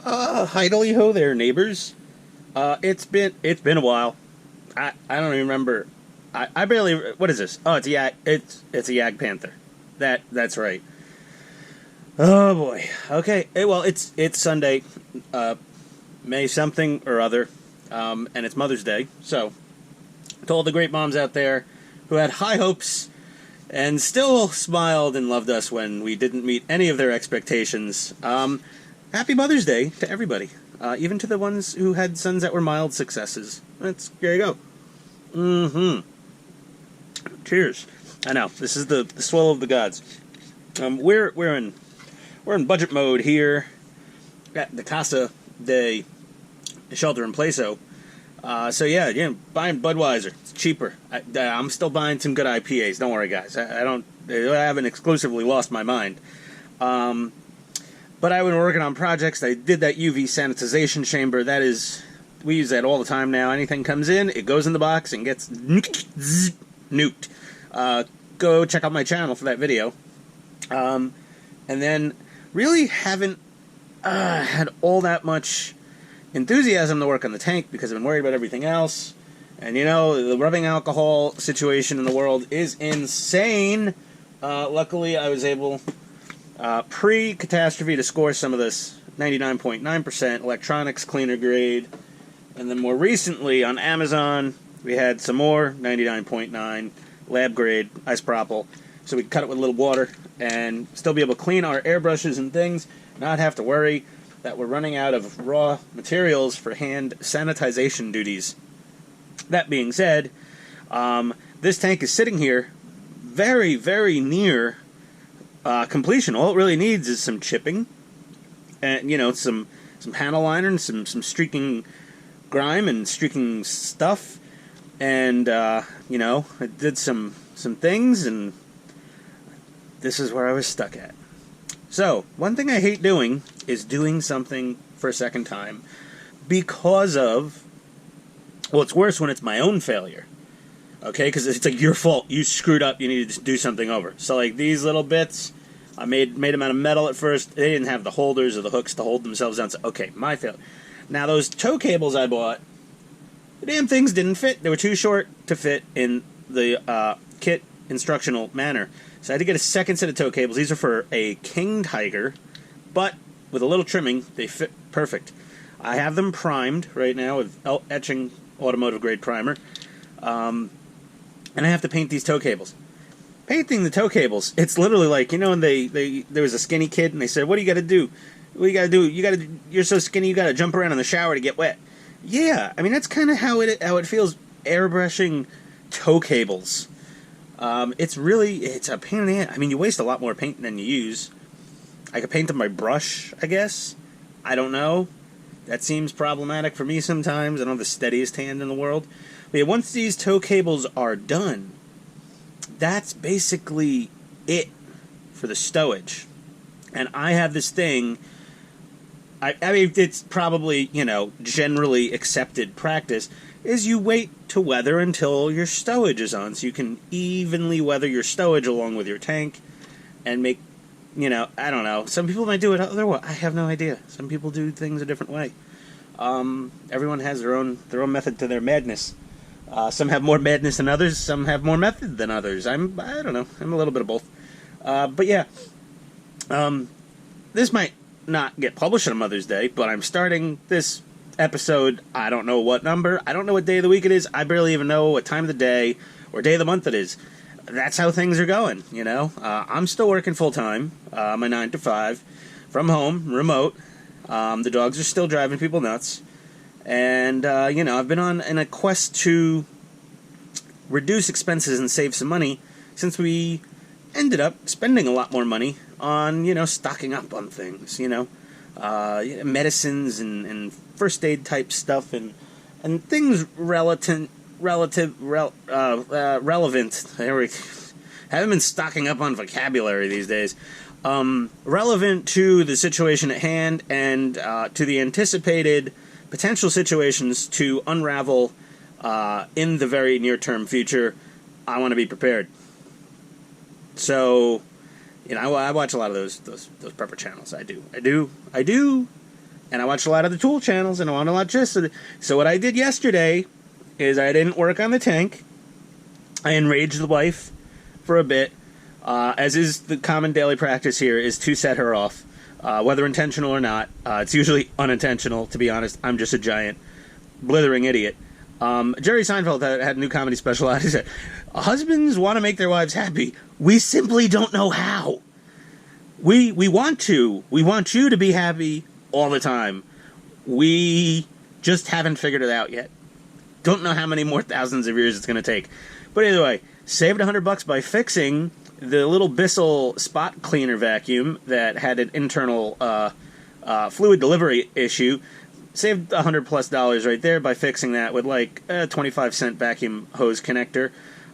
Hidely ho there, neighbors. It's been a while. I don't even remember. I barely. What is this? Oh, it's a Jagdpanther. That's right. Oh boy. Okay. Well, it's Sunday, May something or other, and it's Mother's Day. So, to all the great moms out there who had high hopes and still smiled and loved us when we didn't meet any of their expectations. Happy Mother's Day to everybody, even to the ones who had sons that were mild successes. There you go. Mm-hmm. Cheers. I know this is the swallow of the gods. We're in budget mode here at the Casa de Shelter in Placeau. So yeah, buying Budweiser. It's cheaper. I'm still buying some good IPAs. Don't worry, guys. I haven't exclusively lost my mind. But I've been working on projects. I did that UV sanitization chamber. We use that all the time now. Anything comes in, it goes in the box and gets nuked. Go check out my channel for that video. And then really haven't had all that much enthusiasm to work on the tank because I've been worried about everything else. And the rubbing alcohol situation in the world is insane. Luckily, I was able, pre-catastrophe, to score some of this 99.9% electronics cleaner grade. And then more recently on Amazon, we had some more 99.9 lab grade isopropyl. So we can cut it with a little water and still be able to clean our airbrushes and things, not have to worry that we're running out of raw materials for hand sanitization duties. That being said, this tank is sitting here very, very near completion. All it really needs is some chipping and, some panel liner and some streaking grime and streaking stuff. And, I did some things, and this is where I was stuck at. So, one thing I hate doing is doing something for a second time because of, well, it's worse when it's my own failure. Okay, because it's like your fault. You screwed up. You needed to do something over. So, like these little bits, I made them out of metal at first. They didn't have the holders or the hooks to hold themselves down. So, okay, my failure. Now, those tow cables I bought, the damn things didn't fit. They were too short to fit in the kit instructional manner. So I had to get a second set of tow cables. These are for a King Tiger, but with a little trimming, they fit perfect. I have them primed right now with etching automotive grade primer. And I have to paint these tow cables. Painting the tow cables, it's literally like, when there was a skinny kid and they said, what do you got to do? What do you got to do? You're so skinny, you got to jump around in the shower to get wet. Yeah, I mean, that's kind of how it feels airbrushing tow cables. It's a pain in the ass. I mean, you waste a lot more paint than you use. I could paint them by brush, I guess. I don't know. That seems problematic for me sometimes. I don't have the steadiest hand in the world. But yeah, once these tow cables are done, that's basically it for the stowage. And I have this thing. I mean, it's probably, generally accepted practice, is you wait to weather until your stowage is on, so you can evenly weather your stowage along with your tank and make, I don't know. Some people might do it otherwise. I have no idea. Some people do things a different way. Everyone has their own method to their madness. Some have more madness than others. Some have more method than others. I don't know. I'm a little bit of both. But yeah, this might not get published on Mother's Day, but I'm starting this episode, I don't know what number, I don't know what day of the week it is, I barely even know what time of the day or day of the month it is. That's how things are going, I'm still working full-time, my 9 to 5, from home, remote. The dogs are still driving people nuts, and, I've been in a quest to reduce expenses and save some money since we ended up spending a lot more money on, stocking up on things, medicines and first aid type stuff and things relevant. There we haven't been stocking up on vocabulary these days. Relevant to the situation at hand and to the anticipated potential situations to unravel in the very near-term future. I want to be prepared. So, I watch a lot of those prepper channels. I do. And I watch a lot of the tool channels, and I want to watch this. So what I did yesterday is I didn't work on the tank. I enraged the wife for a bit, as is the common daily practice here, is to set her off, whether intentional or not. It's usually unintentional, to be honest. I'm just a giant blithering idiot. Jerry Seinfeld had a new comedy special out. He said, husbands want to make their wives happy. We simply don't know how. We want to. We want you to be happy all the time. We just haven't figured it out yet. Don't know how many more thousands of years it's going to take. But either way, saved $100 by fixing the little Bissell spot cleaner vacuum that had an internal fluid delivery issue. Saved $100+ right there by fixing that with like a 25-cent vacuum hose connector.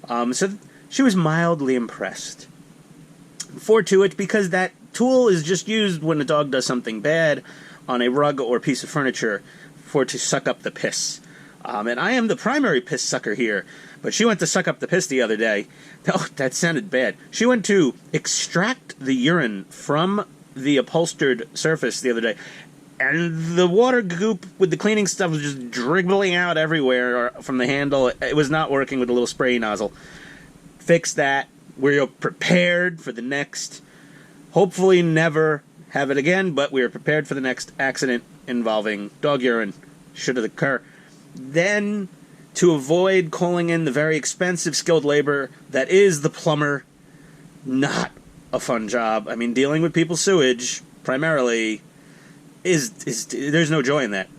So she was mildly impressed. Fortuitous, because that tool is just used when a dog does something bad on a rug or piece of furniture for it to suck up the piss. And I am the primary piss sucker here. But she went to suck up the piss the other day. Oh, that sounded bad. She went to extract the urine from the upholstered surface the other day. And the water goop with the cleaning stuff was just dribbling out everywhere from the handle. It was not working with the little spray nozzle. Fix that. We're prepared for the next, hopefully never have it again, but we are prepared for the next accident involving dog urine, should it occur. Then, to avoid calling in the very expensive skilled labor that is the plumber, not a fun job. I mean, dealing with people's sewage, primarily, is there's no joy in that.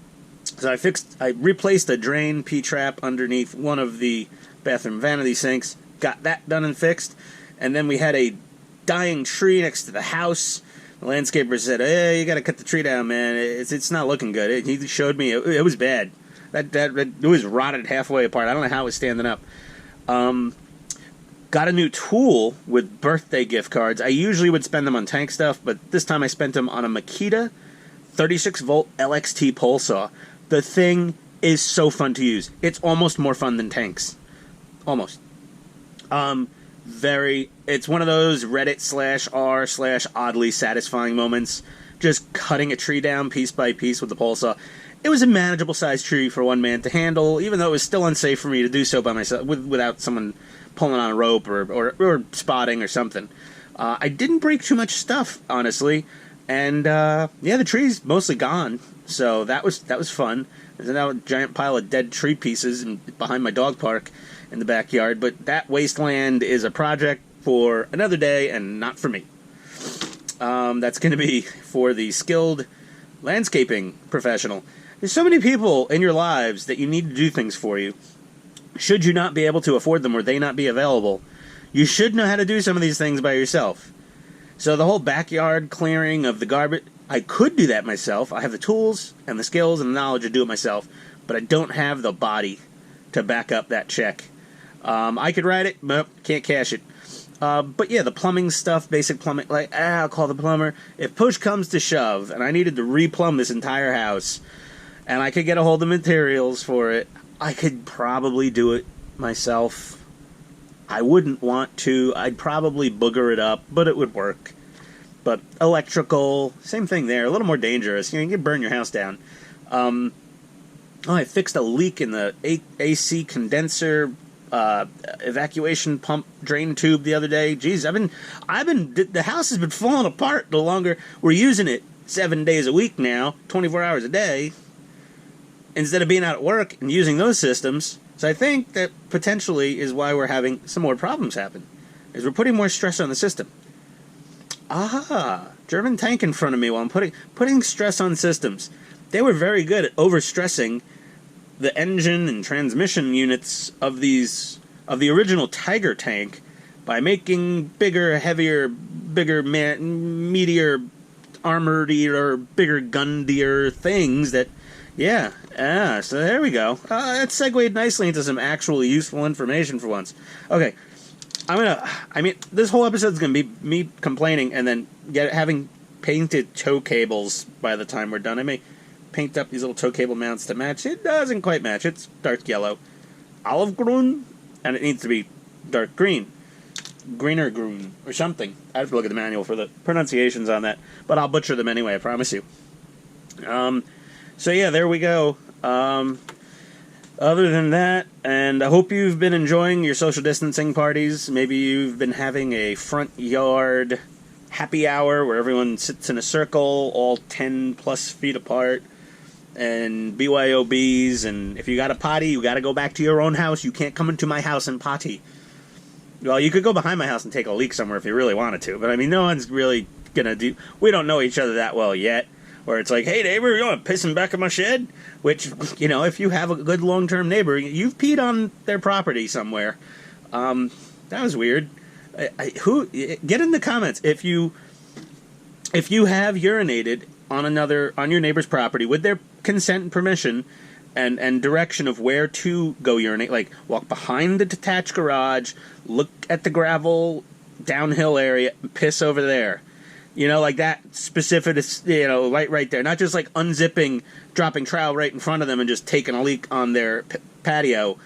So I replaced a drain P-trap underneath one of the bathroom vanity sinks, got that done and fixed, and then we had a dying tree next to the house. The landscaper said, "Hey, you got to cut the tree down, man. It's not looking good." He showed me it was bad. It was rotted halfway apart. I don't know how it was standing up. Got a new tool with birthday gift cards. I usually would spend them on tank stuff, but this time I spent them on a Makita 36-volt LXT pole saw. The thing is so fun to use. It's almost more fun than tanks. Almost. It's one of those Reddit/r/oddly satisfying moments. Just cutting a tree down piece by piece with the pole saw. It was a manageable sized tree for one man to handle, even though it was still unsafe for me to do so by myself without someone pulling on a rope or spotting or something. I didn't break too much stuff, honestly, and the tree's mostly gone, so that was fun. There's now a giant pile of dead tree pieces behind my dog park in the backyard, but that wasteland is a project for another day and not for me. That's going to be for the skilled landscaping professional. There's so many people in your lives that you need to do things for you. Should you not be able to afford them or they not be available, you should know how to do some of these things by yourself. So the whole backyard clearing of the garbage, I could do that myself. I have the tools and the skills and the knowledge to do it myself, but I don't have the body to back up that check. I could write it, but can't cash it. But yeah, the plumbing stuff, basic plumbing, I'll call the plumber. If push comes to shove and I needed to replumb this entire house and I could get a hold of materials for it, I could probably do it myself. I wouldn't want to. I'd probably booger it up, but it would work. But electrical, same thing there. A little more dangerous. You can burn your house down. I fixed a leak in the AC condenser evacuation pump drain tube the other day. Jeez, the house has been falling apart the longer we're using it. 7 days a week now, 24 hours a day, instead of being out at work and using those systems. So I think that potentially is why we're having some more problems happen, is we're putting more stress on the system. German tank in front of me while I'm putting stress on systems. They were very good at overstressing the engine and transmission units of the original Tiger tank by making bigger, heavier, meatier, armored-y, bigger, gundier things that, so there we go. That segued nicely into some actually useful information for once. Okay, this whole episode's gonna be me complaining and then having painted tow cables by the time we're done. I may paint up these little tow cable mounts to match. It doesn't quite match. It's dark yellow. Olive green, and it needs to be dark green. Greener green, or something. I have to look at the manual for the pronunciations on that, but I'll butcher them anyway, I promise you. So yeah, there we go. Other than that, and I hope you've been enjoying your social distancing parties. Maybe you've been having a front yard happy hour where everyone sits in a circle, all 10 plus feet apart, and BYOBs, and if you got a potty, you got to go back to your own house. You can't come into my house and potty. Well, you could go behind my house and take a leak somewhere if you really wanted to, but I mean, no one's really gonna do... We don't know each other that well yet, where it's like, hey, neighbor, you want to piss in back of my shed? Which, you know, if you have a good long-term neighbor, you've peed on their property somewhere. That was weird. Who? Get in the comments if you have urinated on your neighbor's property with their consent and permission and direction of where to go urinate. Like, walk behind the detached garage, look at the gravel downhill area, piss over there. You know, like that specific, you know, right there. Not just like unzipping, dropping trowel right in front of them and just taking a leak on their patio.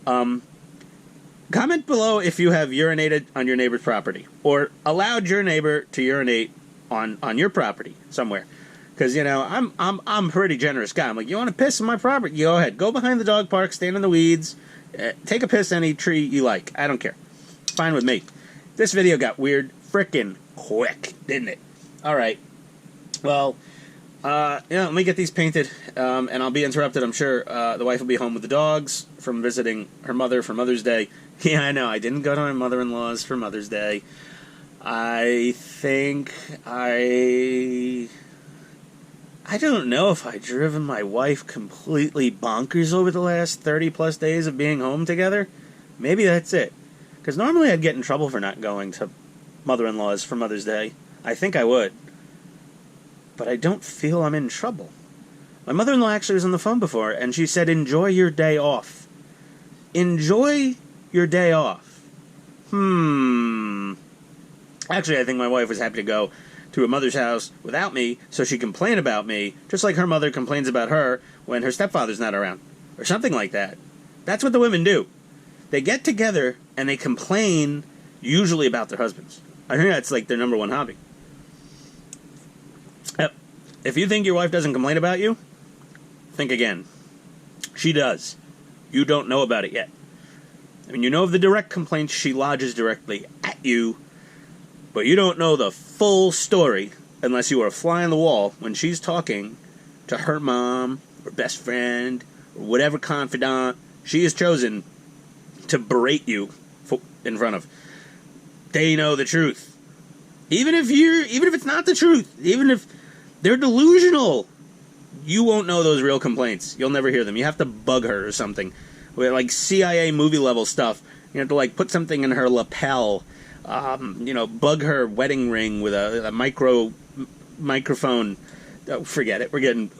Comment below if you have urinated on your neighbor's property or allowed your neighbor to urinate on your property somewhere. Because, you know, I'm a pretty generous guy. I'm like, you want to piss on my property? You go ahead. Go behind the dog park, stand in the weeds, take a piss any tree you like. I don't care. Fine with me. This video got weird frickin' quick, didn't it? Alright. Well, let me get these painted, and I'll be interrupted, I'm sure. The wife will be home with the dogs from visiting her mother for Mother's Day. Yeah, I know, I didn't go to my mother-in-law's for Mother's Day. I think I don't know if I've driven my wife completely bonkers over the last 30-plus days of being home together. Maybe that's it. Because normally I'd get in trouble for not going to mother-in-law's for Mother's Day. I think I would. But I don't feel I'm in trouble. My mother-in-law actually was on the phone before, and she said, enjoy your day off. Enjoy your day off. Actually, I think my wife was happy to go to her mother's house without me so she can complain about me, just like her mother complains about her when her stepfather's not around. Or something like that. That's what the women do. They get together and they complain, usually about their husbands. I think that's like their number one hobby. Yep. If you think your wife doesn't complain about you, think again. She does. You don't know about it yet. I mean, you know of the direct complaints she lodges directly at you, but you don't know the full story unless you are a fly on the wall when she's talking to her mom, or best friend, or whatever confidant she has chosen to berate you in front of. They know the truth. Even if it's not the truth, even if they're delusional, you won't know those real complaints. You'll never hear them. You have to bug her or something. With like CIA movie level stuff. You have to like put something in her lapel. Bug her wedding ring with a microphone. Oh, forget it. We're getting...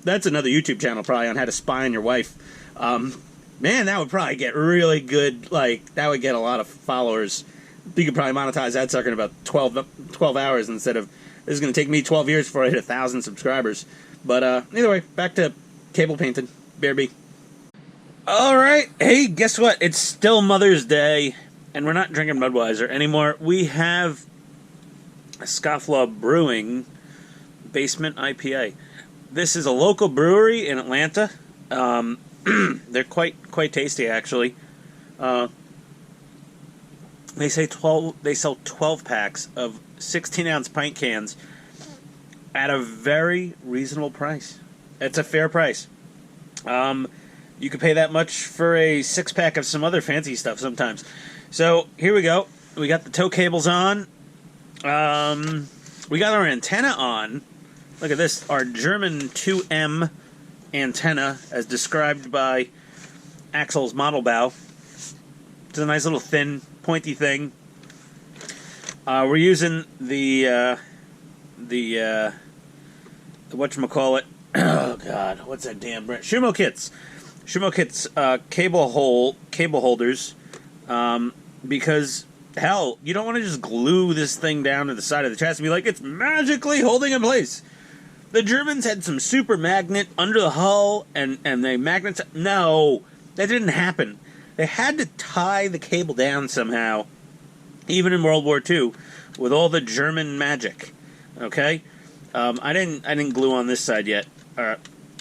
That's another YouTube channel probably on how to spy on your wife. Man, that would probably get really good. Like, that would get a lot of followers. You could probably monetize that sucker in about 12 hours instead of... This is going to take me 12 years before I hit 1,000 subscribers. But either way, back to cable painting. BRB. Alright, hey, guess what? It's still Mother's Day, and we're not drinking Budweiser anymore. We have a Scofflaw Brewing Basement IPA. This is a local brewery in Atlanta. They're quite tasty, actually. They sell 12 packs of 16-ounce pint cans at a very reasonable price. It's a fair price. You could pay that much for a 6-pack of some other fancy stuff sometimes. So, here we go. We got the tow cables on. We got our antenna on. Look at this. Our German 2M antenna, as described by Axel's Model Bow. It's a nice little thin, pointy thing. We're using the whatchamacallit. Oh, God. What's that damn brand? scuhmo-kits. scuhmo-kits cable holders, because, hell, you don't want to just glue this thing down to the side of the chassis and be like, it's magically holding in place. The Germans had some super magnet under the hull, and they magnets... No, that didn't happen. They had to tie the cable down somehow, even in World War II, with all the German magic, okay? I didn't glue on this side yet,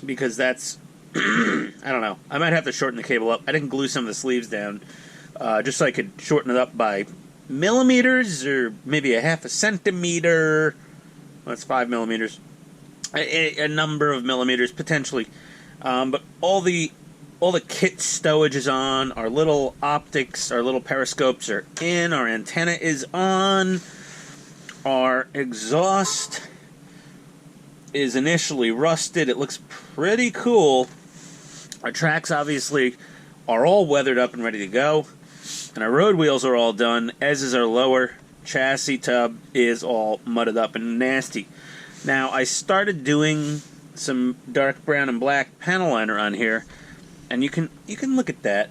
because that's I don't know. I might have to shorten the cable up. I didn't glue some of the sleeves down, just so I could shorten it up by millimeters or maybe a half a centimeter. Well, that's 5 millimeters. A number of millimeters potentially, but all the kit stowage is on. Our little optics, our little periscopes are in. Our antenna is on. Our exhaust is initially rusted. It looks pretty cool. Our tracks obviously are all weathered up and ready to go, and our road wheels are all done, as is our lower chassis tub is all mudded up and nasty. Now, I started doing some dark brown and black panel liner on here, and you can look at that.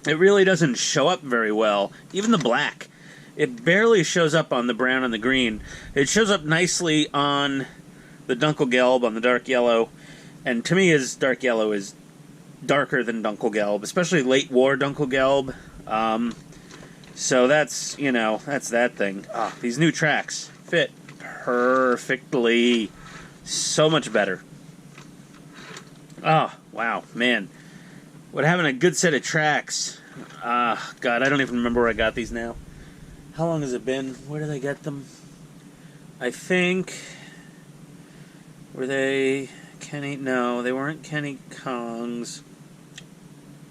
It really doesn't show up very well. Even the black, it barely shows up on the brown and the green. It shows up nicely on the Dunkelgelb, on the dark yellow, and to me, dark yellow is darker than Dunkelgelb, especially late war Dunkelgelb. So that's that thing. These new tracks fit perfectly. So much better. Oh, wow, man. What having a good set of tracks. God, I don't even remember where I got these now. How long has it been? Where did I get them? I think... Were they Kenny? No, they weren't Kenny Kongs.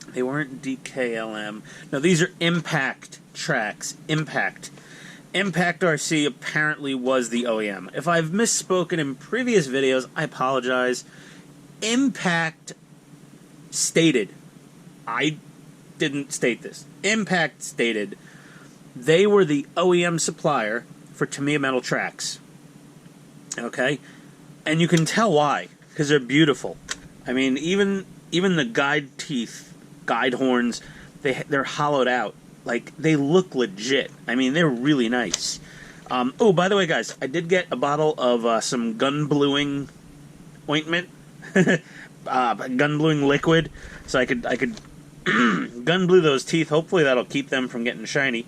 They weren't DKLM. No, these are Impact tracks. Impact RC apparently was the OEM. If I've misspoken in previous videos, I apologize. Impact stated, I didn't state this, Impact stated they were the OEM supplier for Tamiya metal tracks. Okay? And you can tell why, because they're beautiful. I mean, even the guide teeth, guide horns, they're hollowed out. Like, they look legit. I mean, they're really nice. Oh, by the way, guys, I did get a bottle of some gun bluing ointment, gun bluing liquid, so I could gun blue those teeth. Hopefully that'll keep them from getting shiny.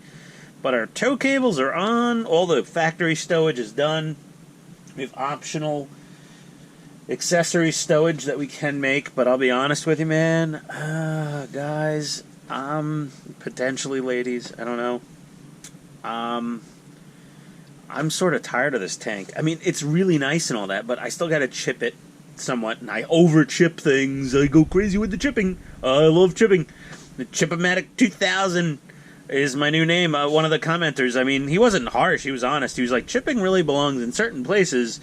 But our tow cables are on. All the factory stowage is done. We have optional accessory stowage that we can make, but I'll be honest with you, man, guys, potentially ladies, I don't know, I'm sort of tired of this tank. I mean, it's really nice and all that, but I still gotta chip it somewhat, and I over-chip things. I go crazy with the chipping. I love chipping. The Chip-O-Matic 2000 is my new name. One of the commenters, I mean, he wasn't harsh, he was honest. He was like, chipping really belongs in certain places,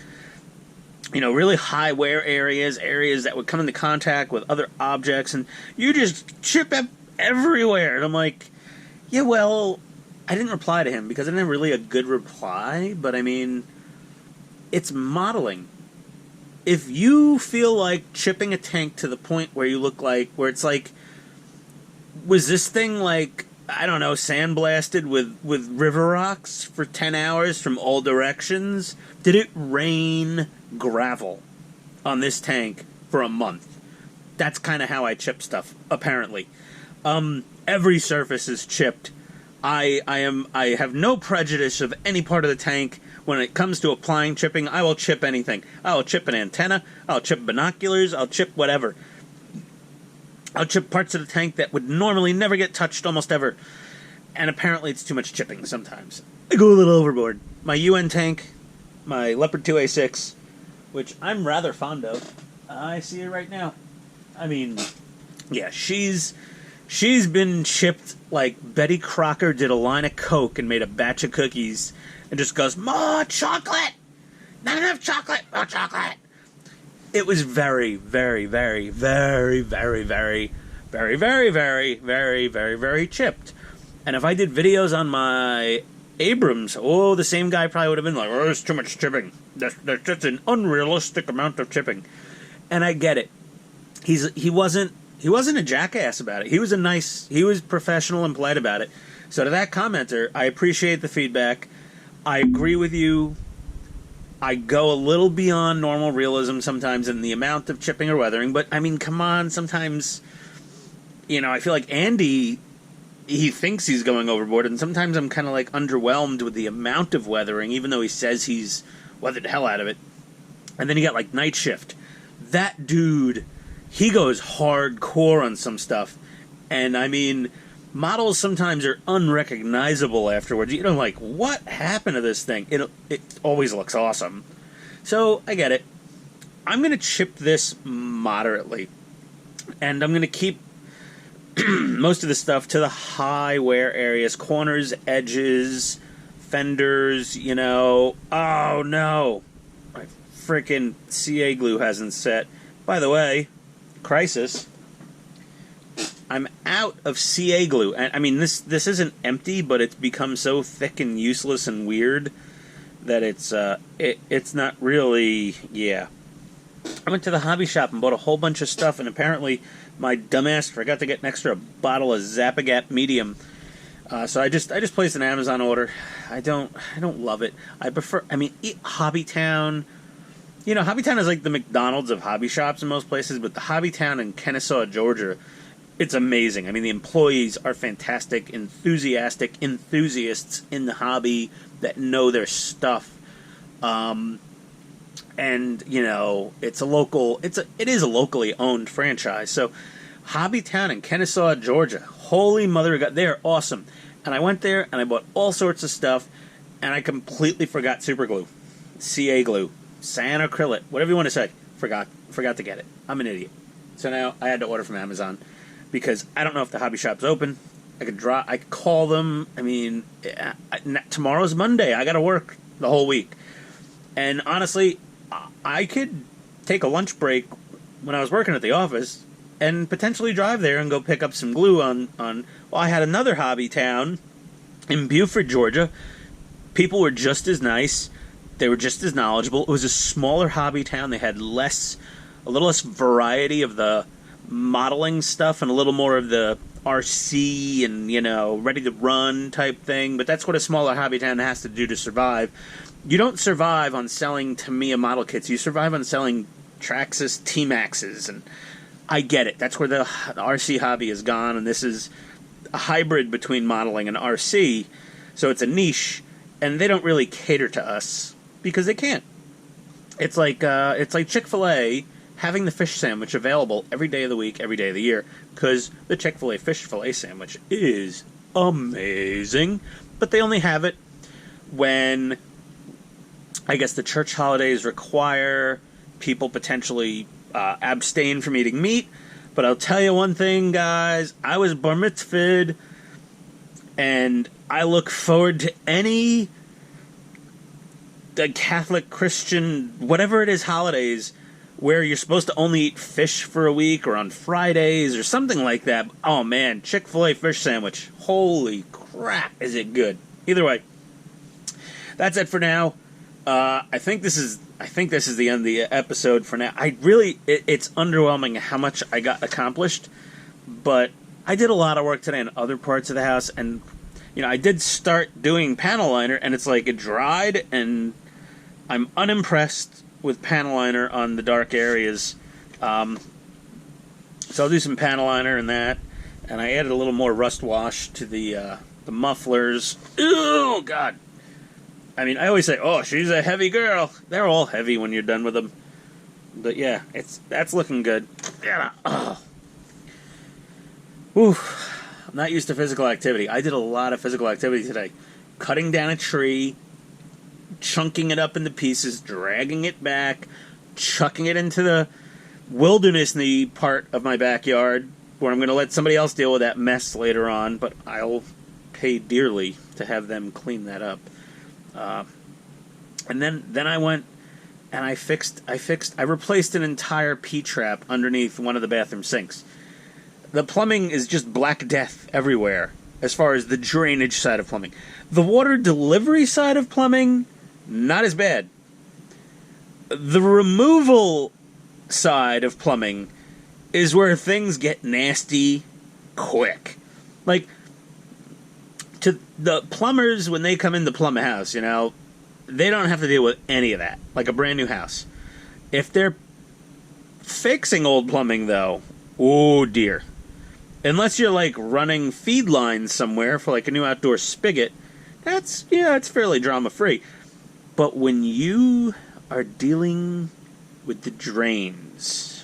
you know, really high wear areas that would come into contact with other objects, and you just chip everywhere. And I'm like, yeah, well, I didn't reply to him because I didn't have really a good reply, but I mean, it's modeling. If you feel like chipping a tank to the point where you look like, where it's like, was this thing like, I don't know, sandblasted with river rocks for 10 hours from all directions? Did it rain gravel on this tank for a month? That's kind of how I chip stuff, apparently. Every surface is chipped. I have no prejudice of any part of the tank. When it comes to applying chipping, I will chip anything. I will chip an antenna, I'll chip binoculars, I'll chip whatever. I'll chip parts of the tank that would normally never get touched almost ever. And apparently it's too much chipping sometimes. I go a little overboard. My UN tank, my Leopard 2A6, which I'm rather fond of. I see it right now. I mean, yeah, she's been chipped like Betty Crocker did a line of Coke and made a batch of cookies and just goes, more chocolate! Not enough chocolate! More chocolate! It was very, very, very, very, very, very, very, very, very, very, very, very chipped. And if I did videos on my Abrams, the same guy probably would have been like, oh, there's too much chipping. That's just an unrealistic amount of chipping. And I get it. He wasn't a jackass about it. He was professional and polite about it. So to that commenter, I appreciate the feedback. I agree with you. I go a little beyond normal realism sometimes in the amount of chipping or weathering, but I mean, come on, sometimes, you know, I feel like Andy, he thinks he's going overboard, and sometimes I'm kind of like underwhelmed with the amount of weathering, even though he says he's weathered the hell out of it. And then you got like Night Shift. That dude, he goes hardcore on some stuff. And I mean, models sometimes are unrecognizable afterwards. You know, like, what happened to this thing? It always looks awesome. So, I get it. I'm going to chip this moderately. And I'm going to keep most of the stuff to the high wear areas. Corners, edges, fenders, you know. Oh, no. My freaking CA glue hasn't set. By the way, crisis. I'm out of CA glue. I mean, this isn't empty, but it's become so thick and useless and weird that it's not really, yeah. I went to the hobby shop and bought a whole bunch of stuff, and apparently my dumbass forgot to get an extra bottle of Zap-A-Gap Medium. So I just placed an Amazon order. I don't love it. I prefer, I mean, Hobbytown. You know, Hobbytown is like the McDonald's of hobby shops in most places, but the Hobbytown in Kennesaw, Georgia, it's amazing. I mean, the employees are fantastic, enthusiastic enthusiasts in the hobby that know their stuff. And, you know, it is a locally owned franchise. So, Hobbytown in Kennesaw, Georgia, holy mother of God, they are awesome. And I went there and I bought all sorts of stuff, and I completely forgot super glue, CA glue, cyanacrylate, whatever you want to say. Forgot to get it. I'm an idiot. So now I had to order from Amazon because I don't know if the hobby shop's open. I could call them. I mean, tomorrow's Monday. I got to work the whole week. And honestly, I could take a lunch break when I was working at the office and potentially drive there and go pick up some glue on well, I had another hobby town in Beaufort, Georgia. People were just as nice. They were just as knowledgeable. It was a smaller hobby town. They had a little less variety of the modeling stuff and a little more of the RC and, you know, ready to run type thing. But that's what a smaller hobby town has to do to survive. You don't survive on selling Tamiya model kits. You survive on selling Traxxas T-Maxes, and I get it. That's where the RC hobby is gone, and this is a hybrid between modeling and RC, so it's a niche, and they don't really cater to us because they can't. It's like Chick-fil-A having the fish sandwich available every day of the week, every day of the year, because the Chick-fil-A fish fillet sandwich is amazing, but they only have it when, I guess, the church holidays require people potentially abstain from eating meat. But I'll tell you one thing, guys. I was bar mitzvahed, and I look forward to any Catholic, Christian, whatever it is, holidays where you're supposed to only eat fish for a week or on Fridays or something like that. Oh, man, Chick-fil-A fish sandwich. Holy crap, is it good. Either way, that's it for now. I think this is the end of the episode for now. It's underwhelming how much I got accomplished, but I did a lot of work today in other parts of the house, and, you know, I did start doing panel liner, and it's like it dried, and I'm unimpressed with panel liner on the dark areas. So I'll do some panel liner and that, and I added a little more rust wash to the mufflers. Oh, God. I mean, I always say, oh, she's a heavy girl. They're all heavy when you're done with them. But yeah, that's looking good. Yeah. Oh. Whew. I'm not used to physical activity. I did a lot of physical activity today. Cutting down a tree, chunking it up into pieces, dragging it back, chucking it into the wilderness-y part of my backyard, where I'm going to let somebody else deal with that mess later on, but I'll pay dearly to have them clean that up. And then I went and I replaced an entire P-trap underneath one of the bathroom sinks. The plumbing is just black death everywhere as far as the drainage side of plumbing. The water delivery side of plumbing, not as bad. The removal side of plumbing is where things get nasty quick. Like, to the plumbers, when they come in to plumb a house, you know, they don't have to deal with any of that, like a brand new house. If they're fixing old plumbing, though, oh dear. Unless you're, like, running feed lines somewhere for, like, a new outdoor spigot, it's fairly drama-free. But when you are dealing with the drains,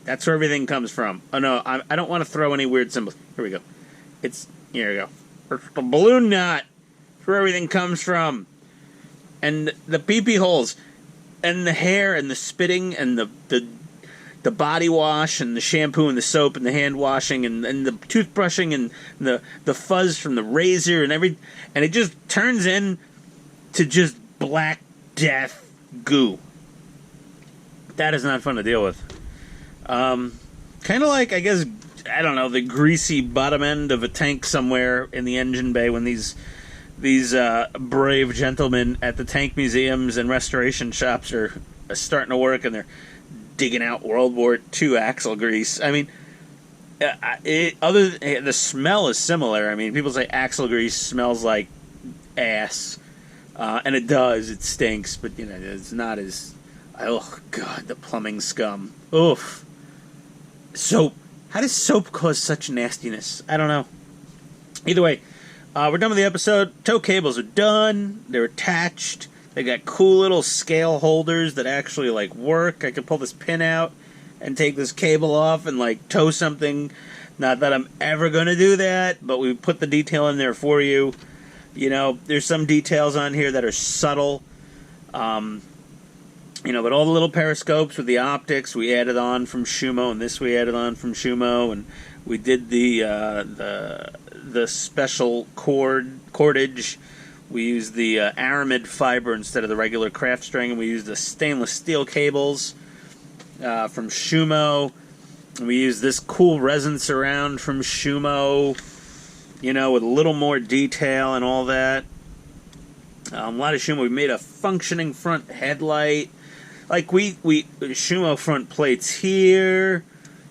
that's where everything comes from. Oh no, I don't want to throw any weird symbols. Here we go. Here we go. It's the balloon knot. It's where everything comes from. And the pee-pee holes, and the hair, and the spitting, and the body wash, and the shampoo, and the soap, and the hand washing, and the toothbrushing, and the fuzz from the razor, and it just turns in to just black death goo. That is not fun to deal with. Kind of like, I guess, I don't know, the greasy bottom end of a tank somewhere in the engine bay when these brave gentlemen at the tank museums and restoration shops are starting to work, and they're digging out World War II axle grease. I mean, the smell is similar. I mean, people say axle grease smells like ass, and it does. It stinks, but you know, it's not as. Oh God, the plumbing scum. Oof. Soap. How does soap cause such nastiness? I don't know. Either way, we're done with the episode. Tow cables are done. They're attached. They got cool little scale holders that actually like work. I can pull this pin out and take this cable off and like tow something. Not that I'm ever going to do that, but we put the detail in there for you. You know, there's some details on here that are subtle. You know, but all the little periscopes with the optics we added on from scuhmo, and this we added on from scuhmo, and we did the special cordage. We used the aramid fiber instead of the regular craft string, and we used the stainless steel cables from scuhmo. And we used this cool resin surround from scuhmo, you know, with a little more detail and all that. A lot of scuhmo. We made a functioning front headlight. Like we scuhmo front plates here,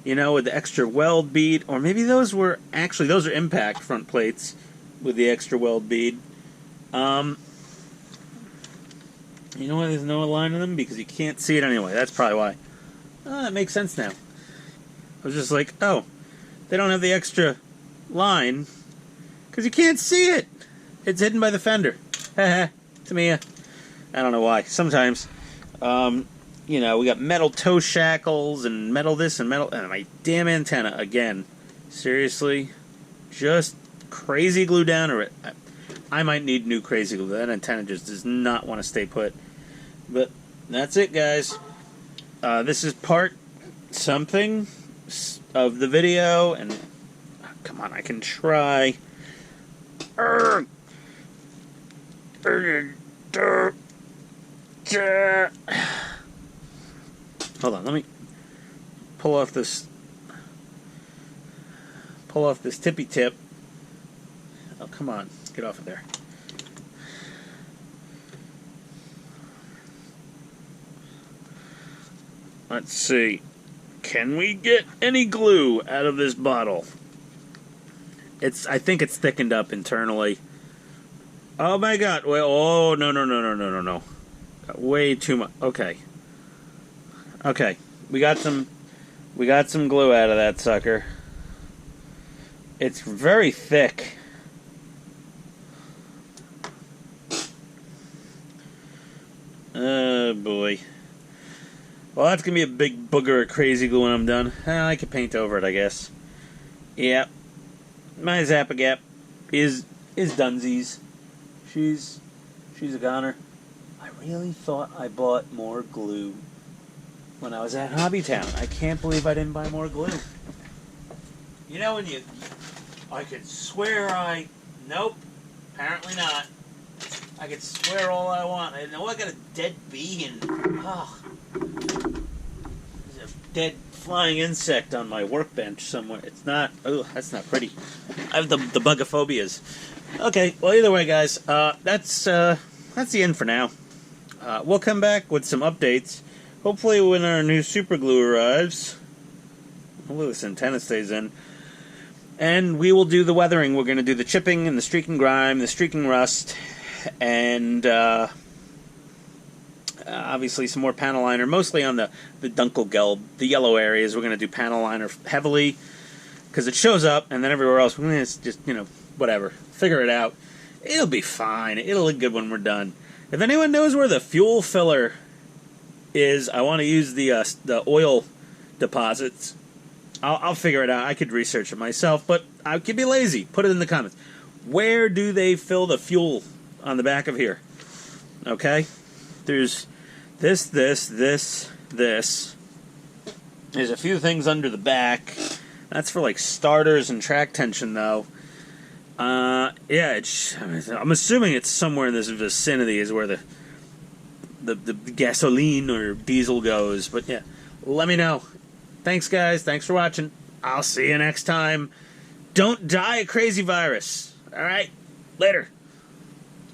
you know, with the extra weld bead, or maybe those are impact front plates with the extra weld bead. You know why there's no line in them? Because you can't see it anyway. That's probably why. Oh, that makes sense now. I was just like, oh, they don't have the extra line because you can't see it. It's hidden by the fender. Haha, Tamiya. I don't know why. Sometimes. You know, we got metal toe shackles and metal this and metal... And my damn antenna, again. Seriously? Just crazy glue down, or I might need new crazy glue. That antenna just does not want to stay put. But that's it, guys. This is part something of the video, and... come on, I can try. Hold on, let me pull off this tippy tip. Oh, come on, get off of there. Let's see. Can we get any glue out of this bottle? I think it's thickened up internally. Oh my God! Well, oh no! Got way too much. Okay, we got some glue out of that sucker. It's very thick. Oh boy. Well, that's gonna be a big booger of crazy glue when I'm done. I can paint over it, I guess. Yep. My Zappa-Gap is Dunsies. She's a goner. I really thought I bought more glue when I was at Hobbytown. I can't believe I didn't buy more glue. You know when I could swear nope, apparently not. I could swear all I want. I know I got a dead bee and, there's a dead flying insect on my workbench somewhere. It's not, that's not pretty. I have the bugophobias. Okay, well either way guys, that's the end for now. We'll come back with some updates. Hopefully when our new super glue arrives. Hopefully this antenna stays in. And we will do the weathering. We're going to do the chipping and the streaking grime, the streaking rust, and obviously some more panel liner, mostly on the Dunkelgelb, the yellow areas. We're going to do panel liner heavily because it shows up, and then everywhere else, it's just, whatever. Figure it out. It'll be fine. It'll look good when we're done. If anyone knows where the fuel filler is, I want to use the oil deposits. I'll figure it out. I could research it myself, but I could be lazy. Put it in the comments. Where do they fill the fuel on the back of here? Okay? There's this. There's a few things under the back. That's for, like, starters and track tension, though. Yeah, I'm assuming it's somewhere in this vicinity is where the gasoline or diesel goes. But, yeah, let me know. Thanks, guys. Thanks for watching. I'll see you next time. Don't die a crazy virus. All right? Later.